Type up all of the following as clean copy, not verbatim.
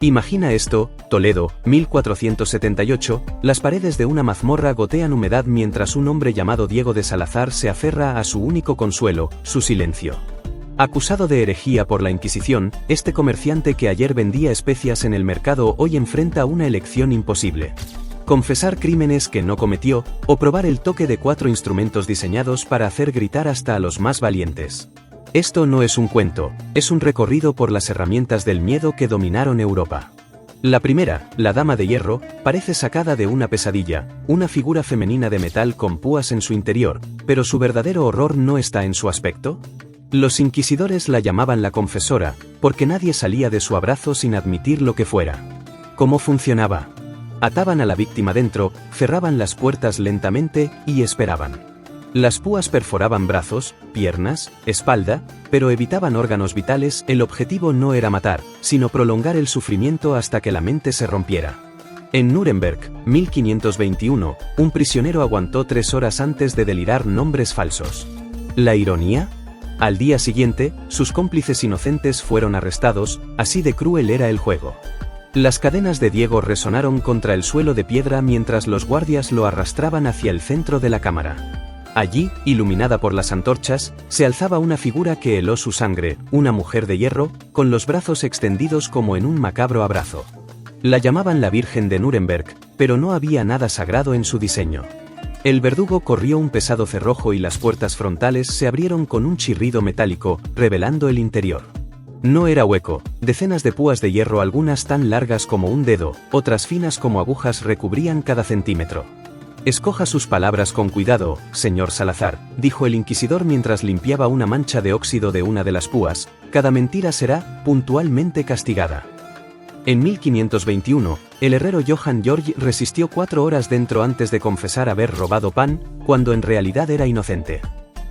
Imagina esto, Toledo, 1478, las paredes de una mazmorra gotean humedad mientras un hombre llamado Diego de Salazar se aferra a su único consuelo, su silencio. Acusado de herejía por la Inquisición, este comerciante que ayer vendía especias en el mercado hoy enfrenta una elección imposible. Confesar crímenes que no cometió, o probar el toque de 4 instrumentos diseñados para hacer gritar hasta a los más valientes. Esto no es un cuento, es un recorrido por las herramientas del miedo que dominaron Europa. La primera, la Dama de Hierro, parece sacada de una pesadilla, una figura femenina de metal con púas en su interior, pero su verdadero horror no está en su aspecto. Los inquisidores la llamaban la confesora, porque nadie salía de su abrazo sin admitir lo que fuera. ¿Cómo funcionaba? Ataban a la víctima dentro, cerraban las puertas lentamente y esperaban. Las púas perforaban brazos, piernas, espalda, pero evitaban órganos vitales. El objetivo no era matar, sino prolongar el sufrimiento hasta que la mente se rompiera. En Nuremberg, 1521, un prisionero aguantó 3 horas antes de delirar nombres falsos. ¿La ironía? Al día siguiente, sus cómplices inocentes fueron arrestados, así de cruel era el juego. Las cadenas de Diego resonaron contra el suelo de piedra mientras los guardias lo arrastraban hacia el centro de la cámara. Allí, iluminada por las antorchas, se alzaba una figura que heló su sangre, una mujer de hierro, con los brazos extendidos como en un macabro abrazo. La llamaban la Virgen de Nuremberg, pero no había nada sagrado en su diseño. El verdugo corrió un pesado cerrojo y las puertas frontales se abrieron con un chirrido metálico, revelando el interior. No era hueco, decenas de púas de hierro, algunas tan largas como un dedo, otras finas como agujas, recubrían cada centímetro. Escoja sus palabras con cuidado, señor Salazar, dijo el inquisidor mientras limpiaba una mancha de óxido de una de las púas, cada mentira será puntualmente castigada. En 1521, el herrero Johann Georg resistió 4 horas dentro antes de confesar haber robado pan, cuando en realidad era inocente.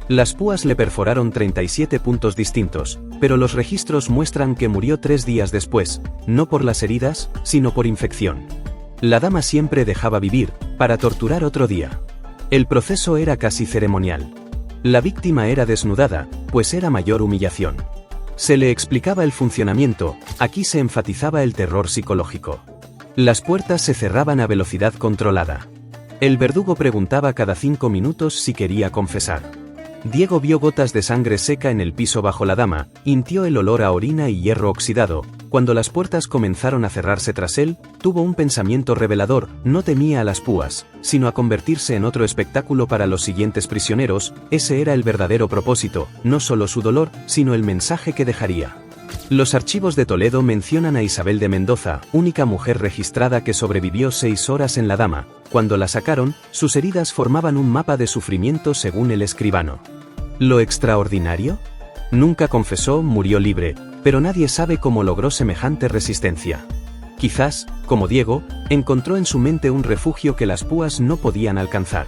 Las púas le perforaron 37 puntos distintos, pero los registros muestran que murió 3 días después, no por las heridas, sino por infección. La dama siempre dejaba vivir, para torturar otro día. El proceso era casi ceremonial. La víctima era desnudada, pues era mayor humillación. Se le explicaba el funcionamiento, aquí se enfatizaba el terror psicológico. Las puertas se cerraban a velocidad controlada. El verdugo preguntaba cada 5 minutos si quería confesar. Diego vio gotas de sangre seca en el piso bajo la dama, sintió el olor a orina y hierro oxidado. Cuando las puertas comenzaron a cerrarse tras él, tuvo un pensamiento revelador, no temía a las púas, sino a convertirse en otro espectáculo para los siguientes prisioneros. Ese era el verdadero propósito, no solo su dolor, sino el mensaje que dejaría. Los archivos de Toledo mencionan a Isabel de Mendoza, única mujer registrada que sobrevivió 6 horas en la dama. Cuando la sacaron, sus heridas formaban un mapa de sufrimiento según el escribano. ¿Lo extraordinario? Nunca confesó, murió libre, pero nadie sabe cómo logró semejante resistencia. Quizás, como Diego, encontró en su mente un refugio que las púas no podían alcanzar.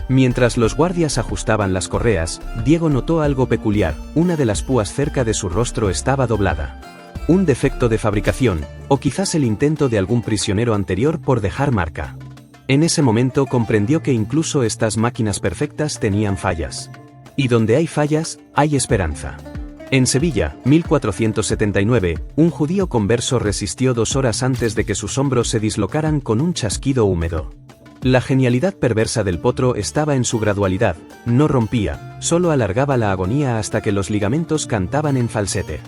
Mientras los guardias ajustaban las correas, Diego notó algo peculiar: una de las púas cerca de su rostro estaba doblada. Un defecto de fabricación, o quizás el intento de algún prisionero anterior por dejar marca. En ese momento comprendió que incluso estas máquinas perfectas tenían fallas. Y donde hay fallas, hay esperanza. En Sevilla, 1479, un judío converso resistió 2 horas antes de que sus hombros se dislocaran con un chasquido húmedo. La genialidad perversa del potro estaba en su gradualidad, no rompía, solo alargaba la agonía hasta que los ligamentos cantaban en falsete.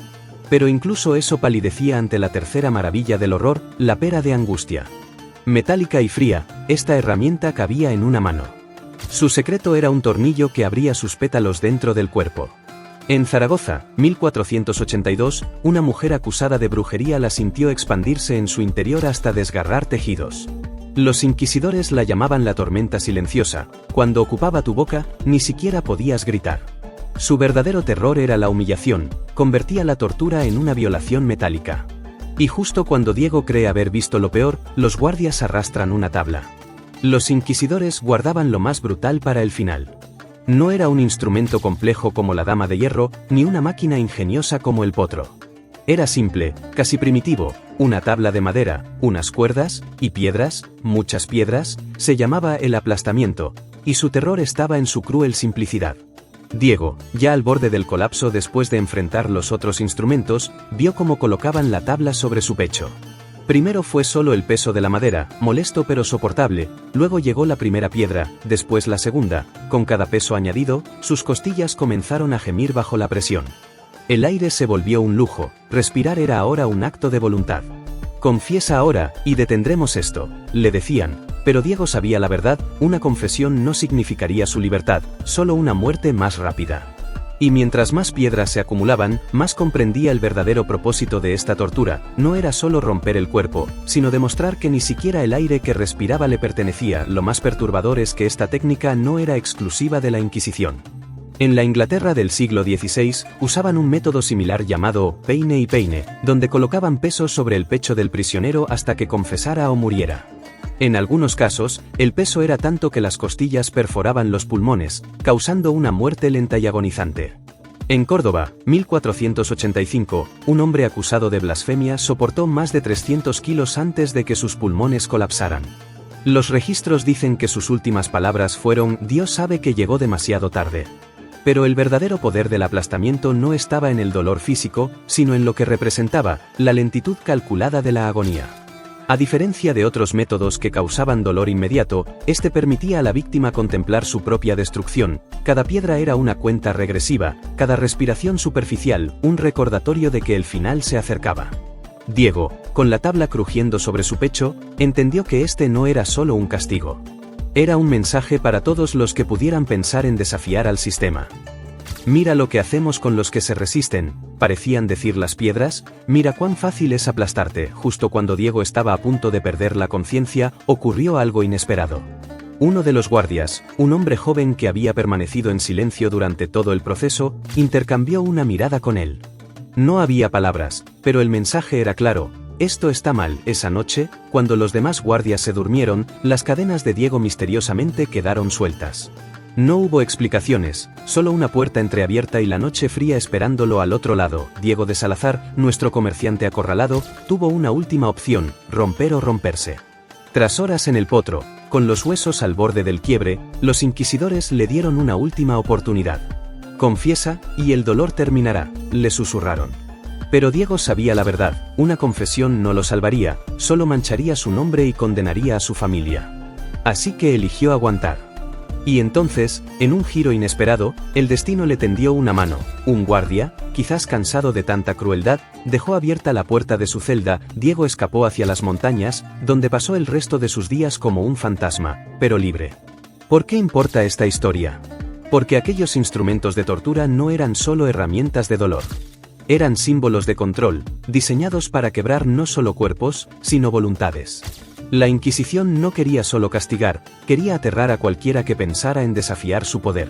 Pero incluso eso palidecía ante la tercera maravilla del horror, la pera de angustia. Metálica y fría, esta herramienta cabía en una mano. Su secreto era un tornillo que abría sus pétalos dentro del cuerpo. En Zaragoza, 1482, una mujer acusada de brujería la sintió expandirse en su interior hasta desgarrar tejidos. Los inquisidores la llamaban la tormenta silenciosa. Cuando ocupaba tu boca, ni siquiera podías gritar. Su verdadero terror era la humillación, convertía la tortura en una violación metálica. Y justo cuando Diego cree haber visto lo peor, los guardias arrastran una tabla. Los inquisidores guardaban lo más brutal para el final. No era un instrumento complejo como la Dama de Hierro, ni una máquina ingeniosa como el potro. Era simple, casi primitivo, una tabla de madera, unas cuerdas, y piedras, muchas piedras. Se llamaba el aplastamiento, y su terror estaba en su cruel simplicidad. Diego, ya al borde del colapso después de enfrentar los otros instrumentos, vio cómo colocaban la tabla sobre su pecho. Primero fue solo el peso de la madera, molesto pero soportable, luego llegó la primera piedra, después la segunda, con cada peso añadido, sus costillas comenzaron a gemir bajo la presión. El aire se volvió un lujo, respirar era ahora un acto de voluntad. Confiesa ahora, y detendremos esto, le decían, pero Diego sabía la verdad, una confesión no significaría su libertad, solo una muerte más rápida. Y mientras más piedras se acumulaban, más comprendía el verdadero propósito de esta tortura, no era solo romper el cuerpo, sino demostrar que ni siquiera el aire que respiraba le pertenecía. Lo más perturbador es que esta técnica no era exclusiva de la Inquisición. En la Inglaterra del siglo XVI, usaban un método similar llamado peine y peine, donde colocaban pesos sobre el pecho del prisionero hasta que confesara o muriera. En algunos casos, el peso era tanto que las costillas perforaban los pulmones, causando una muerte lenta y agonizante. En Córdoba, 1485, un hombre acusado de blasfemia soportó más de 300 kilos antes de que sus pulmones colapsaran. Los registros dicen que sus últimas palabras fueron: «Dios sabe que llegó demasiado tarde». Pero el verdadero poder del aplastamiento no estaba en el dolor físico, sino en lo que representaba, la lentitud calculada de la agonía. A diferencia de otros métodos que causaban dolor inmediato, este permitía a la víctima contemplar su propia destrucción. Cada piedra era una cuenta regresiva, cada respiración superficial, un recordatorio de que el final se acercaba. Diego, con la tabla crujiendo sobre su pecho, entendió que este no era solo un castigo. Era un mensaje para todos los que pudieran pensar en desafiar al sistema. «Mira lo que hacemos con los que se resisten», parecían decir las piedras, «mira cuán fácil es aplastarte». Justo cuando Diego estaba a punto de perder la conciencia, ocurrió algo inesperado. Uno de los guardias, un hombre joven que había permanecido en silencio durante todo el proceso, intercambió una mirada con él. No había palabras, pero el mensaje era claro: «Esto está mal». Esa noche, cuando los demás guardias se durmieron, las cadenas de Diego misteriosamente quedaron sueltas. No hubo explicaciones, solo una puerta entreabierta y la noche fría esperándolo al otro lado. Diego de Salazar, nuestro comerciante acorralado, tuvo una última opción: romper o romperse. Tras horas en el potro, con los huesos al borde del quiebre, los inquisidores le dieron una última oportunidad. «Confiesa, y el dolor terminará», le susurraron. Pero Diego sabía la verdad: una confesión no lo salvaría, solo mancharía su nombre y condenaría a su familia. Así que eligió aguantar. Y entonces, en un giro inesperado, el destino le tendió una mano. Un guardia, quizás cansado de tanta crueldad, dejó abierta la puerta de su celda. Diego escapó hacia las montañas, donde pasó el resto de sus días como un fantasma, pero libre. ¿Por qué importa esta historia? Porque aquellos instrumentos de tortura no eran solo herramientas de dolor. Eran símbolos de control, diseñados para quebrar no solo cuerpos, sino voluntades. La Inquisición no quería solo castigar, quería aterrar a cualquiera que pensara en desafiar su poder.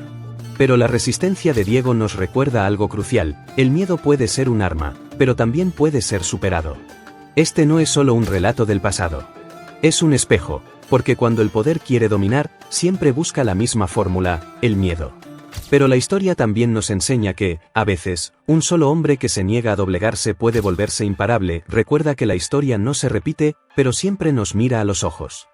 Pero la resistencia de Diego nos recuerda algo crucial: el miedo puede ser un arma, pero también puede ser superado. Este no es solo un relato del pasado. Es un espejo, porque cuando el poder quiere dominar, siempre busca la misma fórmula: el miedo. Pero la historia también nos enseña que, a veces, un solo hombre que se niega a doblegarse puede volverse imparable. Recuerda que la historia no se repite, pero siempre nos mira a los ojos.